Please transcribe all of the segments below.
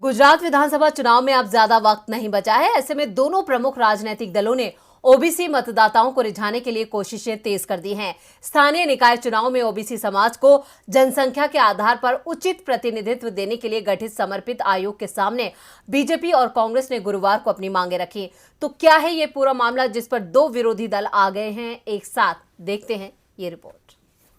गुजरात विधानसभा चुनाव में अब ज्यादा वक्त नहीं बचा है। ऐसे में दोनों प्रमुख राजनीतिक दलों ने ओबीसी मतदाताओं को रिझाने के लिए कोशिशें तेज कर दी हैं। स्थानीय निकाय चुनाव में ओबीसी समाज को जनसंख्या के आधार पर उचित प्रतिनिधित्व देने के लिए गठित समर्पित आयोग के सामने बीजेपी और कांग्रेस ने गुरुवार को अपनी मांगे रखी। तो क्या है ये पूरा मामला जिस पर दो विरोधी दल आ गए हैं एक साथ? देखते हैं ये रिपोर्ट।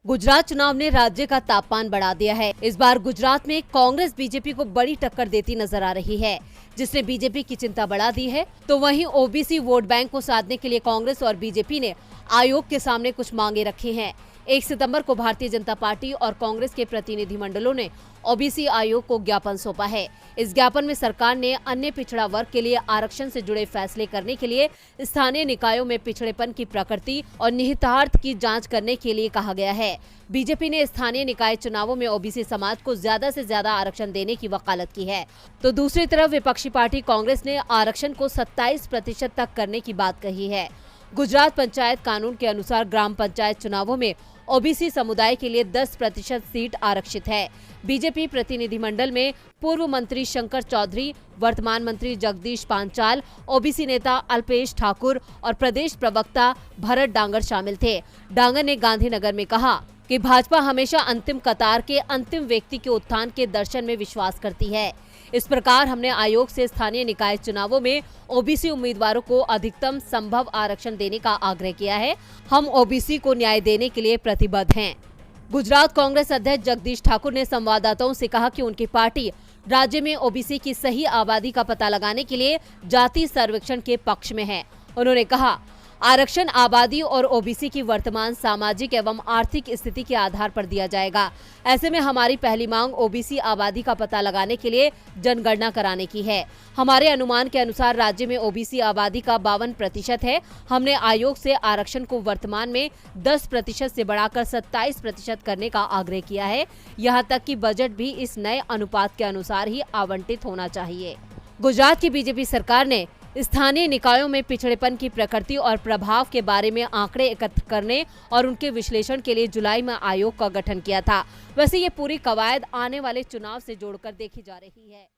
गुजरात चुनाव ने राज्य का तापमान बढ़ा दिया है। इस बार गुजरात में कांग्रेस बीजेपी को बड़ी टक्कर देती नजर आ रही है, जिसने बीजेपी की चिंता बढ़ा दी है। तो वहीं ओबीसी वोट बैंक को साधने के लिए कांग्रेस और बीजेपी ने आयोग के सामने कुछ मांगे रखी हैं। 1 सितंबर को भारतीय जनता पार्टी और कांग्रेस के प्रतिनिधिमंडलों ने ओबीसी आयोग को ज्ञापन सौंपा है। इस ज्ञापन में सरकार ने अन्य पिछड़ा वर्ग के लिए आरक्षण से जुड़े फैसले करने के लिए स्थानीय निकायों में पिछड़ेपन की प्रकृति और निहितार्थ की जांच करने के लिए कहा गया है। बीजेपी ने स्थानीय निकाय चुनावों में ओबीसी समाज को ज्यादा से ज्यादा आरक्षण देने की वकालत की है, तो दूसरी तरफ विपक्षी पार्टी कांग्रेस ने आरक्षण को 27% तक करने की बात कही है। गुजरात पंचायत कानून के अनुसार ग्राम पंचायत चुनावों में ओबीसी समुदाय के लिए 10% सीट आरक्षित है। बीजेपी प्रतिनिधिमंडल में पूर्व मंत्री शंकर चौधरी, वर्तमान मंत्री जगदीश पांचाल, ओबीसी नेता अल्पेश ठाकुर और प्रदेश प्रवक्ता भरत डांगर शामिल थे। डांगर ने गांधीनगर में कहा कि भाजपा हमेशा अंतिम कतार के अंतिम व्यक्ति के उत्थान के दर्शन में विश्वास करती है। इस प्रकार हमने आयोग से स्थानीय निकाय चुनावों में ओबीसी उम्मीदवारों को अधिकतम संभव आरक्षण देने का आग्रह किया है। हम ओबीसी को न्याय देने के लिए प्रतिबद्ध हैं। गुजरात कांग्रेस अध्यक्ष जगदीश ठाकुर ने संवाददाताओं से कहा कि उनकी पार्टी राज्य में ओबीसी की सही आबादी का पता लगाने के लिए जाति सर्वेक्षण के पक्ष में है। उन्होंने कहा, आरक्षण आबादी और ओबीसी की वर्तमान सामाजिक एवं आर्थिक स्थिति के आधार पर दिया जाएगा। ऐसे में हमारी पहली मांग ओबीसी आबादी का पता लगाने के लिए जनगणना कराने की है। हमारे अनुमान के अनुसार राज्य में ओबीसी आबादी का 52% है। हमने आयोग से आरक्षण को वर्तमान में 10% से बढ़ाकर 27% करने का आग्रह किया है। यहाँ तक कि बजट भी इस नए अनुपात के अनुसार ही आवंटित होना चाहिए। गुजरात की बीजेपी सरकार ने स्थानीय निकायों में पिछड़ेपन की प्रकृति और प्रभाव के बारे में आंकड़े एकत्र करने और उनके विश्लेषण के लिए जुलाई में आयोग का गठन किया था। वैसे ये पूरी कवायद आने वाले चुनाव से जोड़कर देखी जा रही है।